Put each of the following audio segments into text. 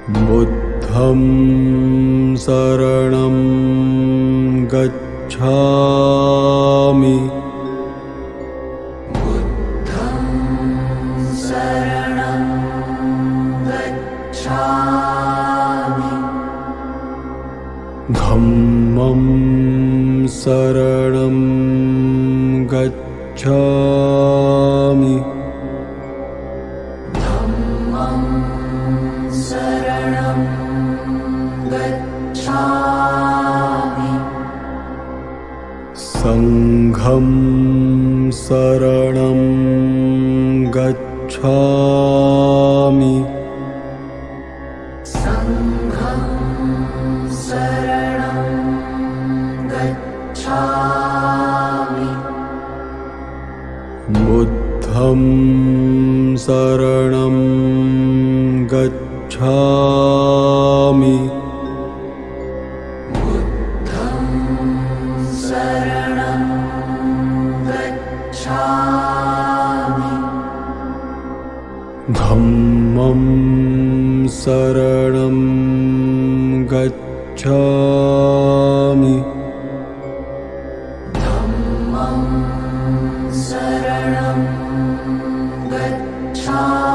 बुद्धं शरणं गच्छामि। बुद्धं शरणं गच्छामि। धम्मं शरणं गच्छामि। धम्मं शरणं गच्छामि। संघं शरणं गच्छामि। संघं शरणं गच्छामि। बुद्धं शरणं गच्छामि। बुद्धं शरणं गच्छामि। धम्मं शरणं गच्छामि। धम्मं शरणं गच्छामि।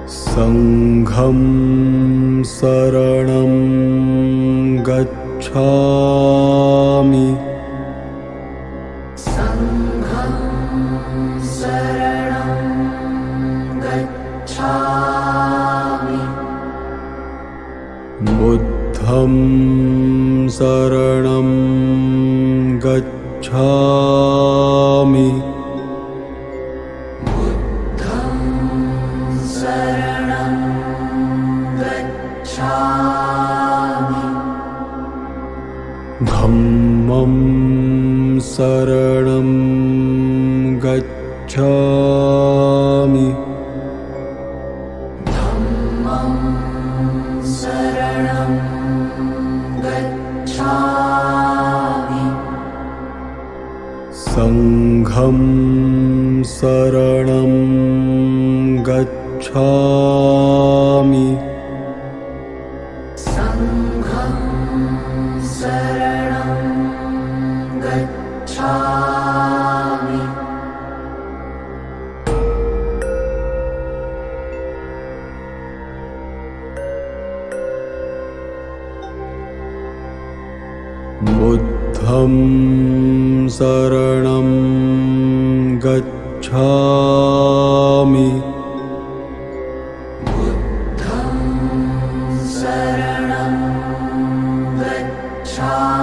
संघं शरणं गच्छामि। संघं शरणं गच्छामि। बुद्धं शरणं गच्छामि। बुद्धं शरणं गच्छामि। धम्मं शरणं गच्छामि। धम्मं शरणं गच्छामि। संघं शरणं गच्छामि। संघं शरणं गच्छामि। बुद्धं शरणं गच्छामि। बुद्धं शरणं गच्छामि।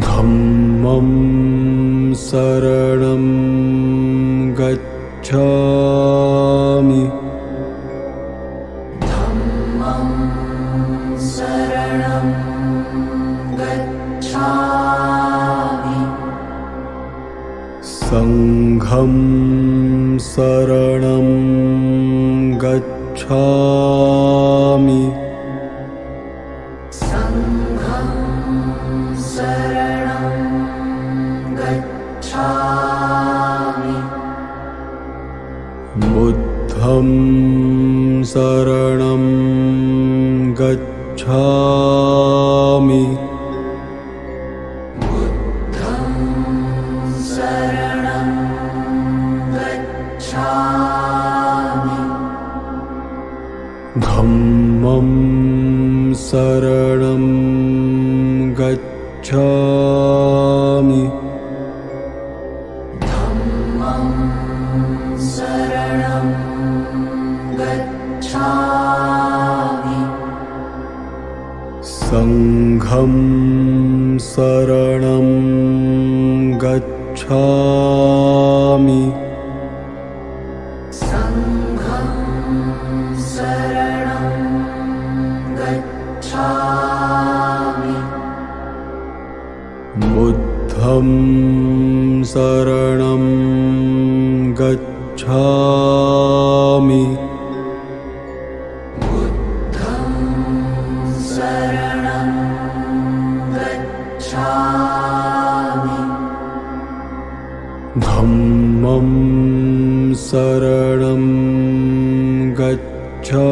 धम्मं शरणं गच्छामि। धम्मं शरणं गच्छामि। संघं शरणं गच्छामि। संघं शरणं गच्छामि। बुद्धं शरणं गच्छामि। बुद्धं शरणं गच्छामि। धम्मं शरणं गच्छामि। धम्मं शरणं संघं शरणं गच्छामि संघं शरणं गच्छामि बुद्धं शरणं गच्छामि बुद्धं शरणं गच्छामि धम्मं शरणं गच्छामि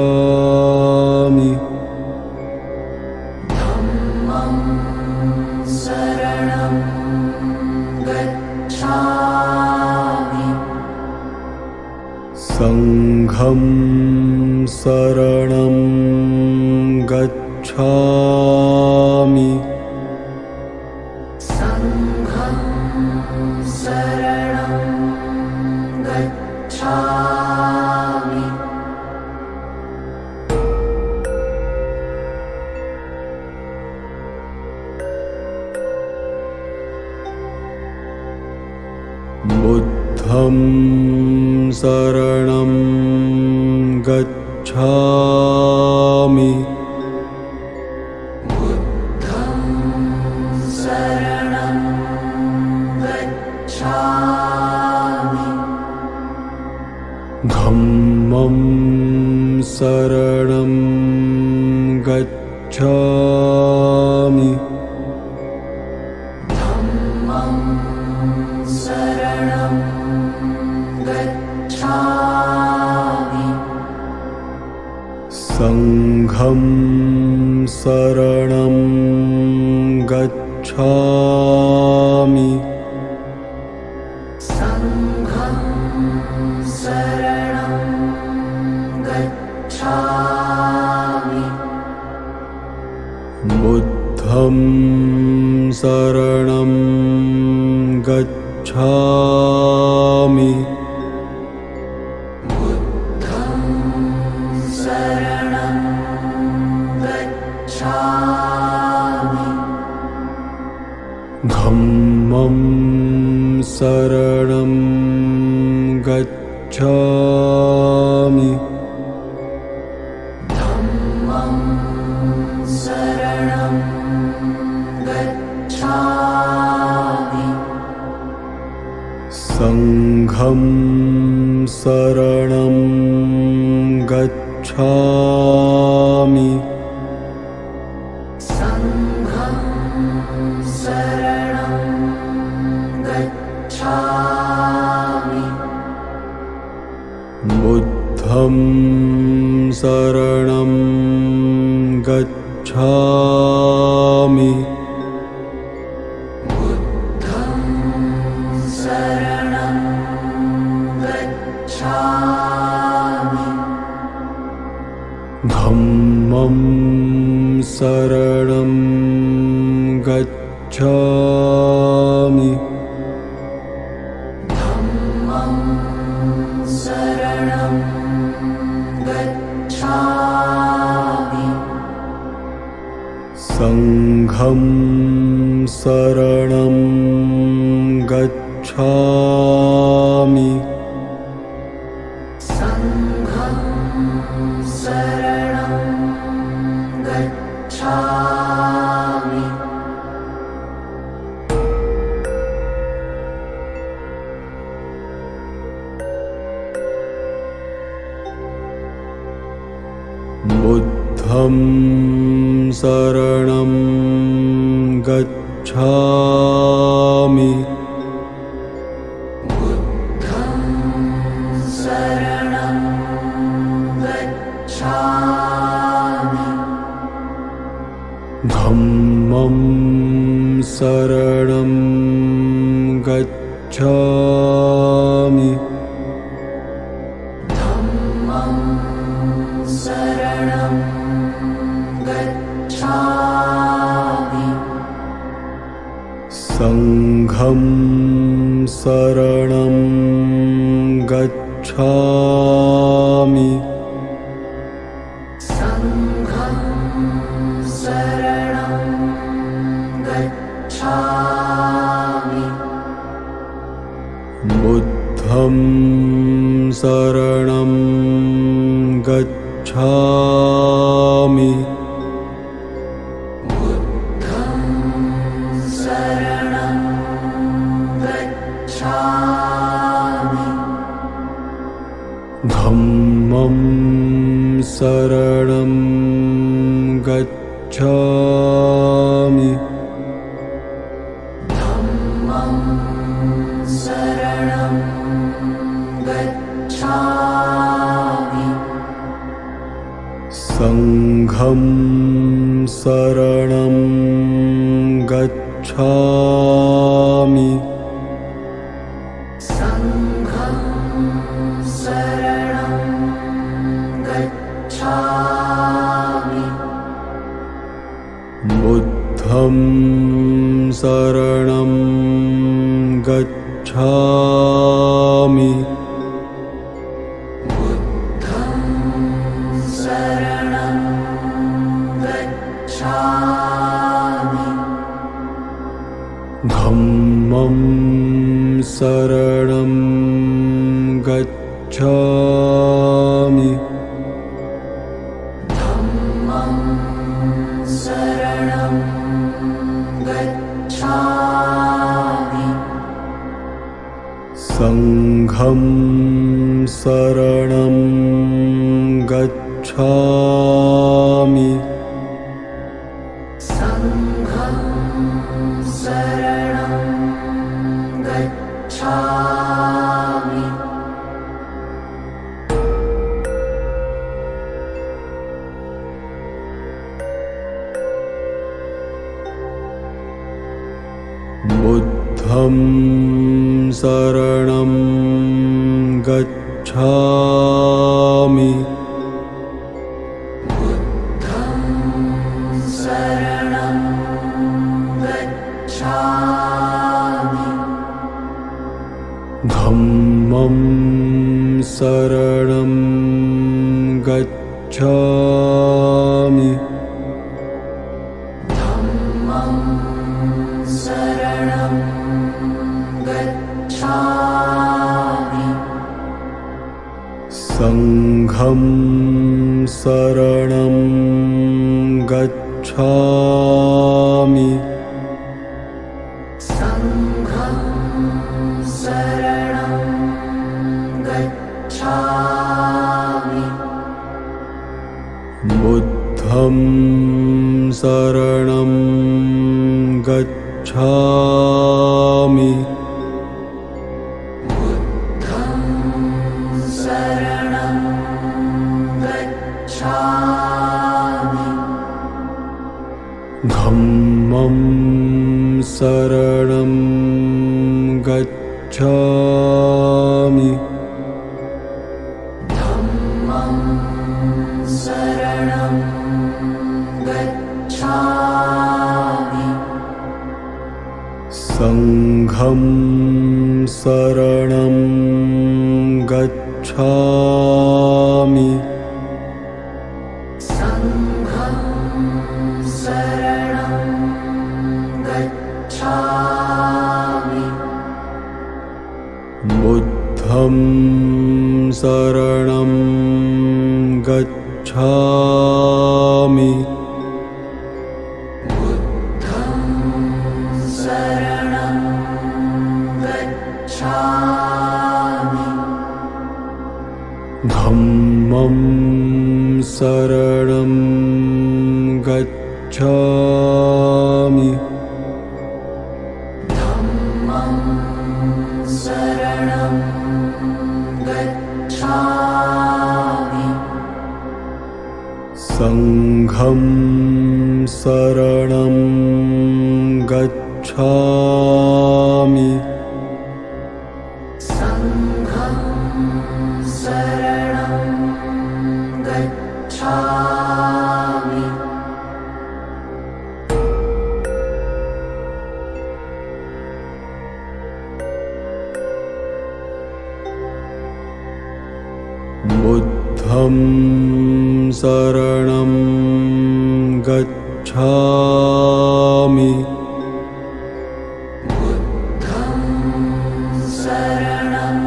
धम्मं शरणं गच्छामि संघं शरणं गच्छामि संघं शरणं गच्छामि बुद्धं शरणं गच्छामि बुद्धं शरणं गच्छामि धम्मं शरणं गच्छामि धम्मं शरणं गच्छामि संघं शरणं गच्छामि संघं शरणं गच्छामि बुद्धं शरणं गच्छामि बुद्धं शरणं गच्छामि धम्मं शरणं गच्छामि धम्मं शरणं गच्छामि संघं शरणं गच्छामि संघं शरणं गच्छामि बुद्धं शरणं गच्छामि बुद्धं शरणं गच्छामि धम्मं शरणं गच्छामि धम्मं शरणं गच्छामि संघं शरणं गच्छामि संघं शरणं गच्छामि बुद्धं शरणं गच्छामि बुद्धं शरणं गच्छामि धम्मं शरणं गच्छामि धम्मं शरणं गच्छामि संघं शरणं गच्छामि संघं शरणं शरणं गच्छामि शरणं गच्छामि धम्मं शरणं गच्छामि धम्मं शरणं गच्छामि संघं शरणं गच्छामि संघं शरणं गच्छामि बुद्धं शरणं गच्छामि बुद्धं शरणं गच्छामि धम्मं शरणं गच्छामि धम्मं शरणं गच्छामि संघं शरणं गच्छामि संघं शरणं गच्छामि बुद्धं शरणं गच्छामि बुद्धं शरणं गच्छामि धम्मं शरणं गच्छामि धम्मं शरणं गच्छामि संघं शरणं गच्छामि संघं शरणं गच्छामि बुद्धं शरणं गच्छामि बुद्धं शरणं गच्छामि धम्मं शरणं गच्छामि धम्मं शरणं गच्छामि संघं शरणं गच्छामि संघं शरणं गच्छामि बुद्धं शरणं गच्छामि बुद्धं शरणं गच्छामि धम्मं शरणं गच्छामि धम्मं शरणं गच्छामि संघं शरणं गच्छामि संघं शरणं गच्छामि बुद्धं शरणं गच्छामि बुद्धं शरणं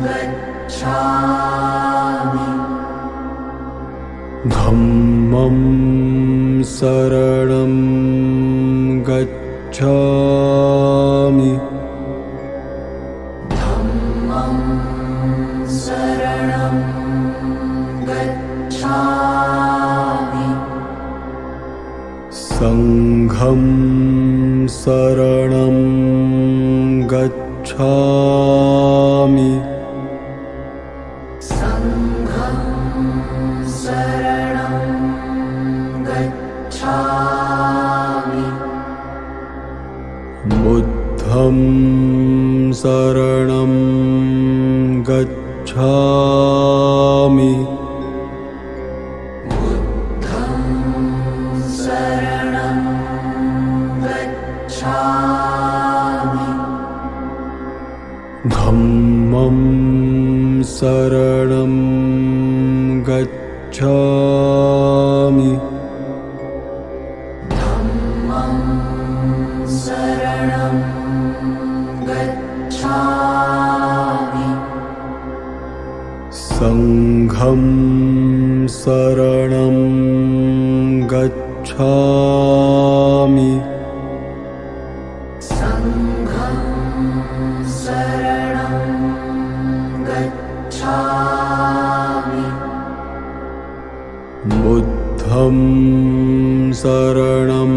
गच्छामि धम्मं शरणं गच्छामि धम्मं शरणं गच्छामि संघं शरणं गच्छामि संघं शरणं गच्छामि बुद्धं शरणं गच्छामि बुद्धं शरणं गच्छामि धम्मं शरणं गच्छामि धम्मं शरणं गच्छामि संघं शरणं गच्छामि संघं शरणं गच्छामि बुद्धं शरणं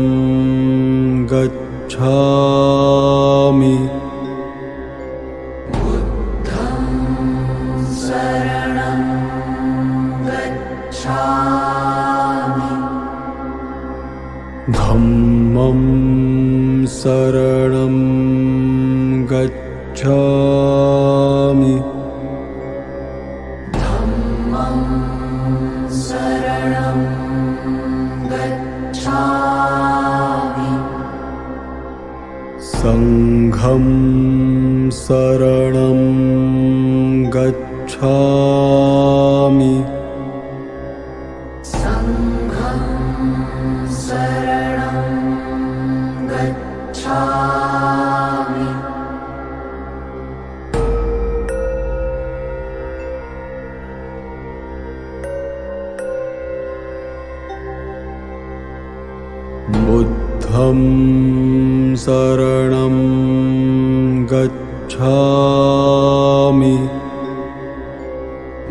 गच्छामि बुद्धं शरणं गच्छामि धम्मं शरणं गच्छामि धम्मं शरणं गच्छामि संघं शरणं गच्छामि संघं शरणं गच्छामि बुद्धं शरणं गच्छामि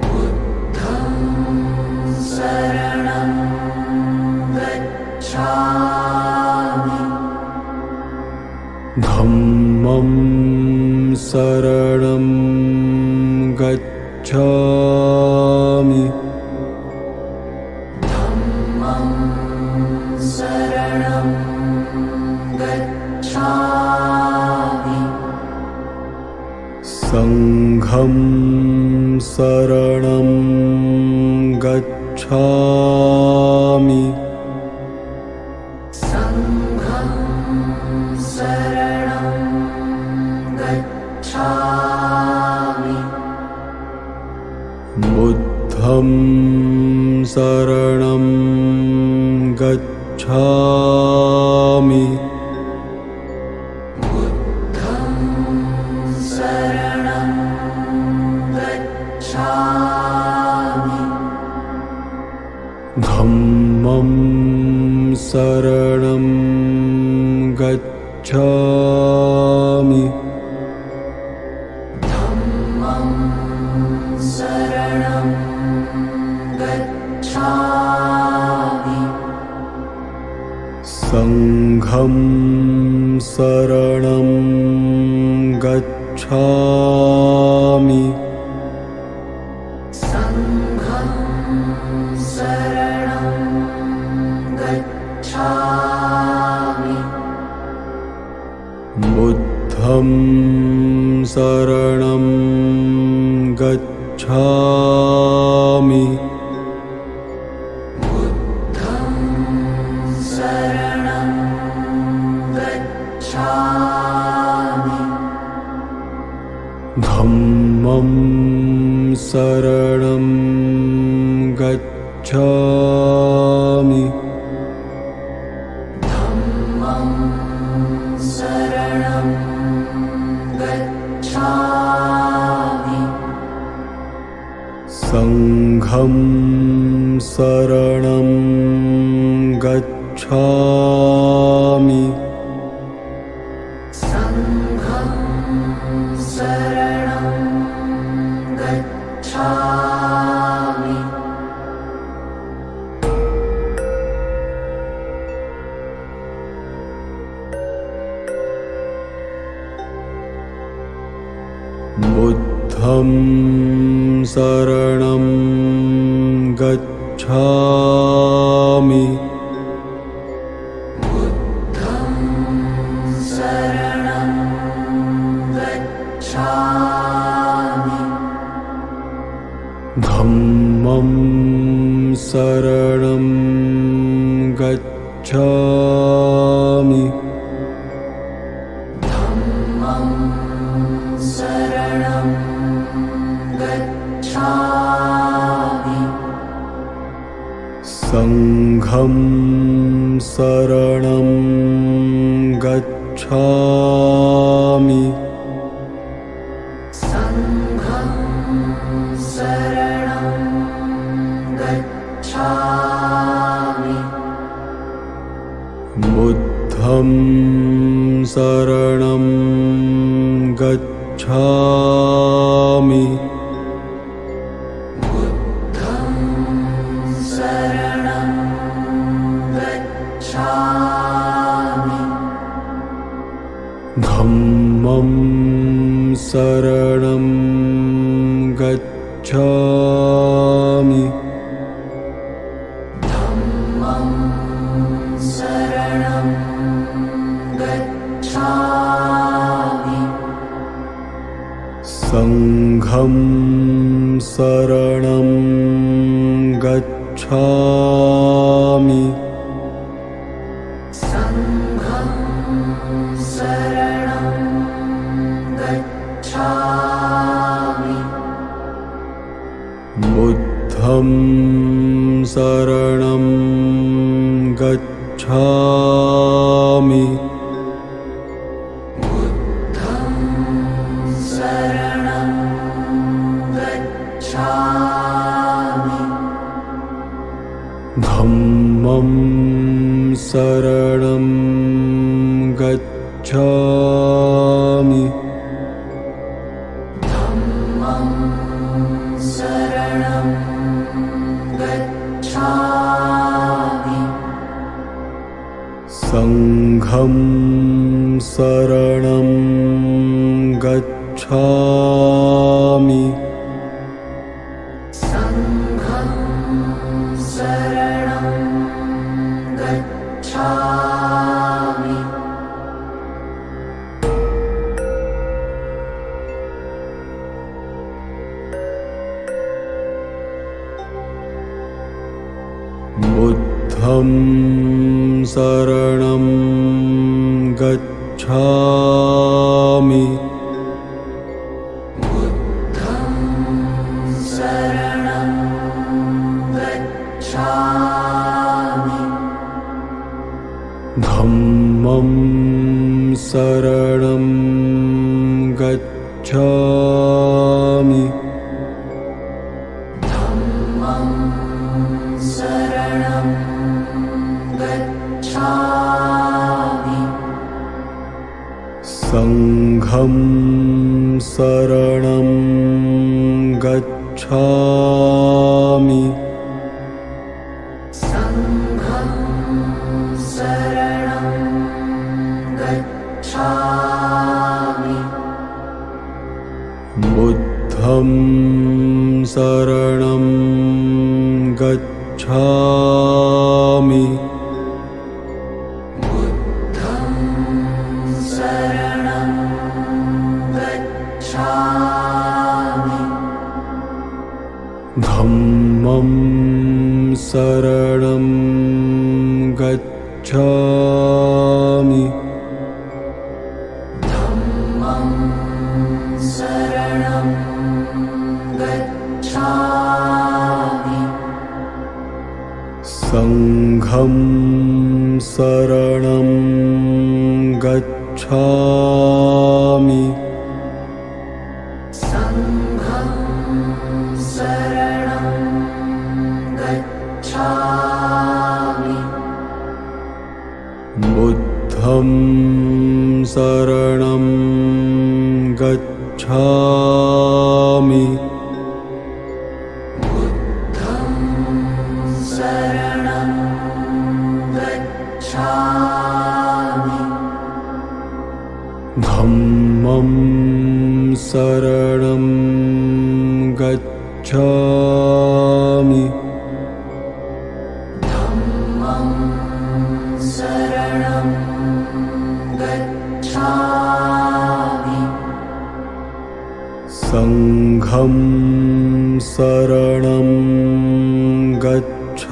बुद्धं शरणं गच्छामि धम्मं शरणं गच्छामि धम्मं शरणं गच्छामि संघं शरणं गच्छामि संघं शरणं गच्छामि बुद्धं शरणं गच्छामि बुद्धं शरणं गच्छामि धम्मं शरणं गच्छामि धम्मं शरणं गच्छामि संघं शरणं गच्छामि संघं शरणं गच्छामि बुद्धं शरणं गच्छामि बुद्धं शरणं गच्छामि धम्मं शरणं गच्छामि धम्मं शरणं गच्छामि संघं शरणं गच्छामि संघं शरणं गच्छामि बुद्धं शरणं गच्छामि बुद्धं शरणं गच्छामि धम्मं शरणं गच्छामि धम्मं शरणं गच्छामि संघं शरणं गच्छामि संघं शरणं गच्छामि बुद्धं शरणं गच्छामि बुद्धं शरणं गच्छामि धम्मं शरणं गच्छामि धम्मं शरणं गच्छामि संघं शरणं गच्छामि संघं शरणं गच्छामि बुद्धं शरणं गच्छामि बुद्धं शरणं गच्छामि धम्मं शरणं गच्छामि धम्मं शरणं गच्छामि संघं शरणं गच्छामि संघं शरणं गच्छामि बुद्धं शरणं गच्छामि बुद्धं शरणं गच्छामि धम्मं शरणं गच्छामि धम्मं शरणं गच्छामि संघं शरणं गच्छामि संघं शरणं गच्छामि बुद्धं शरणं गच्छामि बुद्धं शरणं गच्छामि धम्मं शरणं गच्छामि धम्मं शरणं गच्छामि संघं शरणं गच्छामि संघं शरणं गच्छामि बुद्धं शरणं गच्छामि शरणं गच्छामि धम्मं शरणं गच्छामि धम्मं शरणं गच्छामि संघं शरणं गच्छामि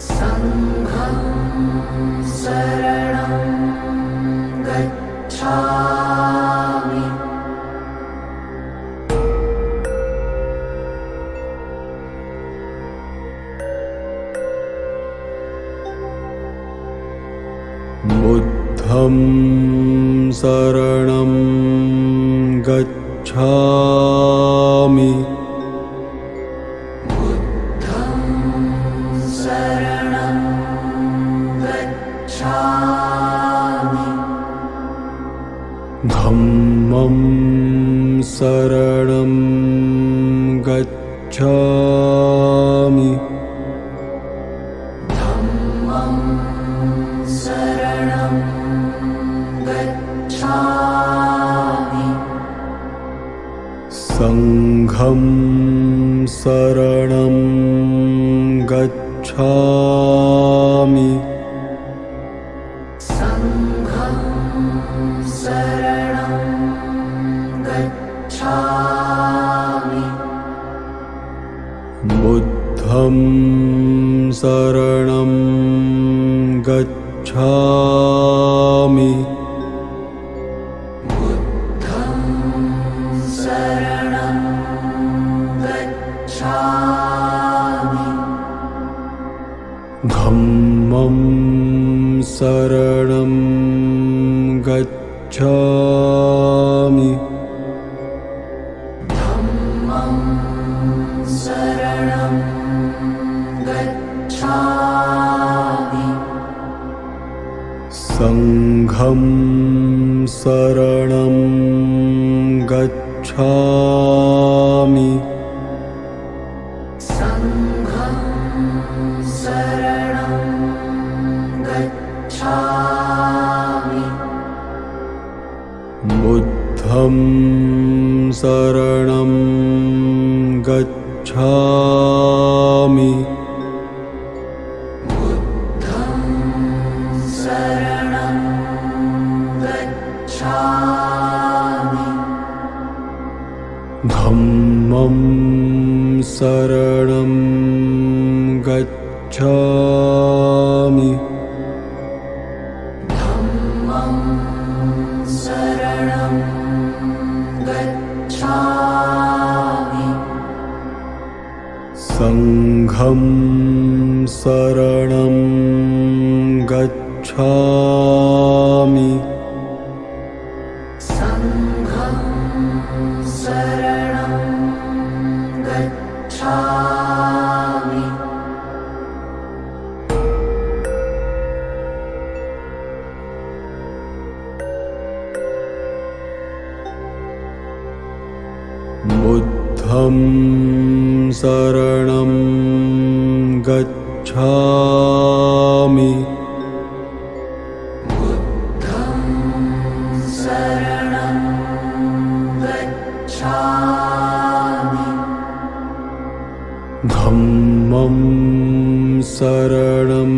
संघं शरणं गच्छामि बुद्धं शरणं गच्छामि बुद्धं शरणं गच्छामि धम्मं शरणं गच्छामि धम्मं शरणं गच्छामि संघं शरणं गच्छामि संघं शरणं गच्छामि बुद्धं शरणं गच्छामि बुद्धं शरणं गच्छामि धम्मं शरणं गच्छामि धम्मं शरणं गच्छामि संघं शरणं गच्छामि संघं शरणं गच्छामि बुद्धं शरणं गच्छामि बुद्धं शरणं गच्छामि धम्मं शरणं गच्छामि धम्मं शरणं गच्छामि संघं शरणं गच्छामि संघं शरणं गच्छामि बुद्धं शरणं गच्छामि बुद्धं शरणं गच्छामि धम्मं शरणं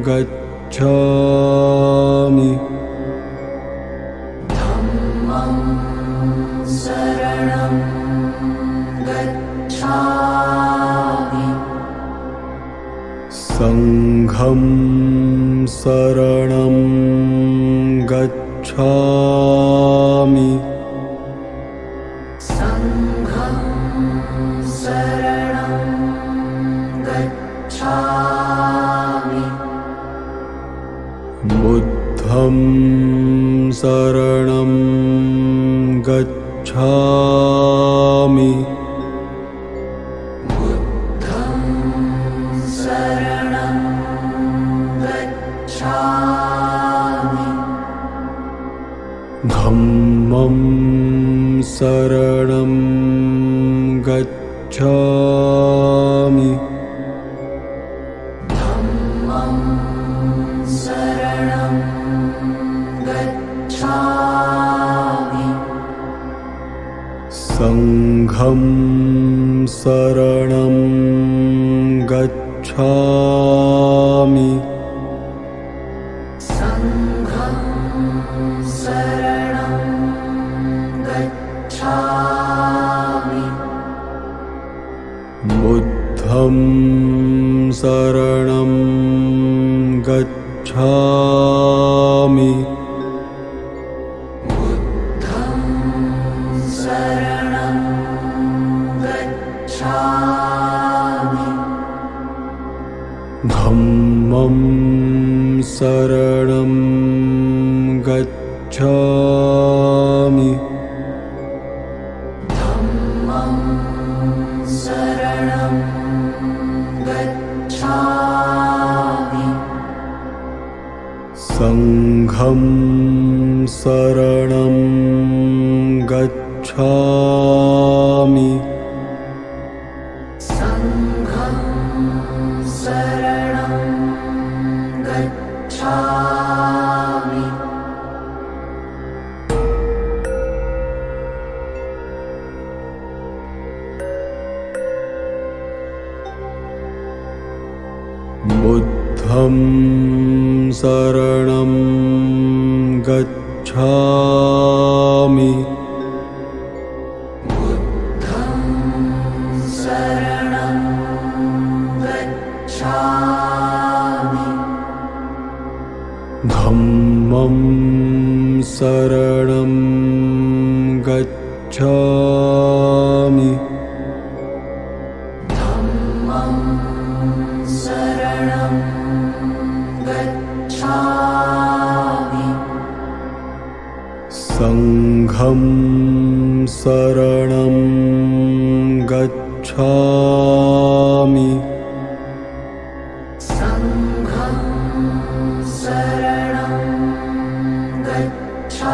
गच्छामि धम्मं शरणं गच्छामि संघं शरणं गच्छामि संघं शरणं गच्छामि बुद्धं शरणं गच्छामि बुद्धं शरणं धम्मं शरणं गच्छामि धम्मं शरणं गच्छामि संघं शरणं गच्छामि संघं शरणं गच्छामि बुद्धं शरणं गच्छामि बुद्धं शरणं गच्छामि धम्मं शरणं गच्छामि धम्मं शरणं गच्छामि संघं शरणं गच्छामि संघं शरणं गच्छामि बुद्धं शरणं गच्छामि बुद्धं शरणं गच्छामि धम्मं शरणं गच्छामि धम्मं शरणं गच्छामि संघं शरणं गच्छामि संघं शरणं गच्छामि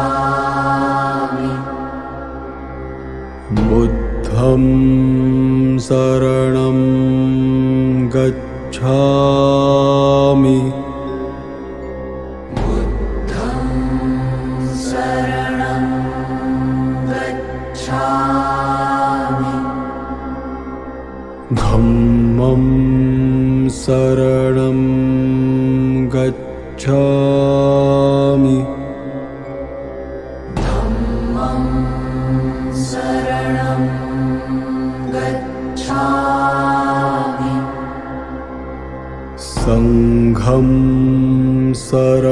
बुद्धं शरणं गच्छामि बुद्धं शरणं गच्छामि धम्मं शरणं गच्छामि धम्मं शरणं गच्छामि संघं शरणं गच्छामि संघं शरणं गच्छामि संघं शरणं गच्छामि धम्मं शरणं गच्छामि संघं शरणं गच्छामि संघं शरणं गच्छामि संघं शरणं गच्छामि संघं शरणं गच्छामि संघं शरणं गच्छामि संघं शरणं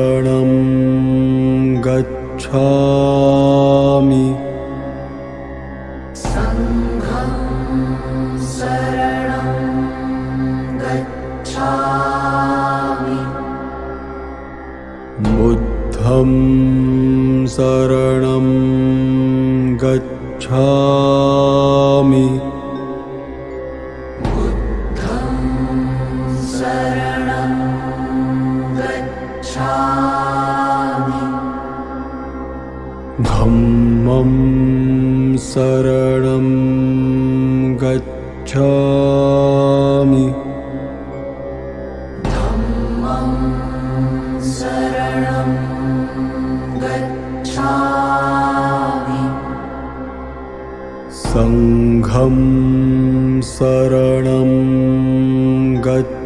गच्छामि संघं शरणं गच्छामि बुद्धं शरणं गच्छामि बुद्धं शरणं गच्छामि धम्मं शरणं गच्छामि धम्मं शरणं गच्छामि संघं शरणं गच्छामि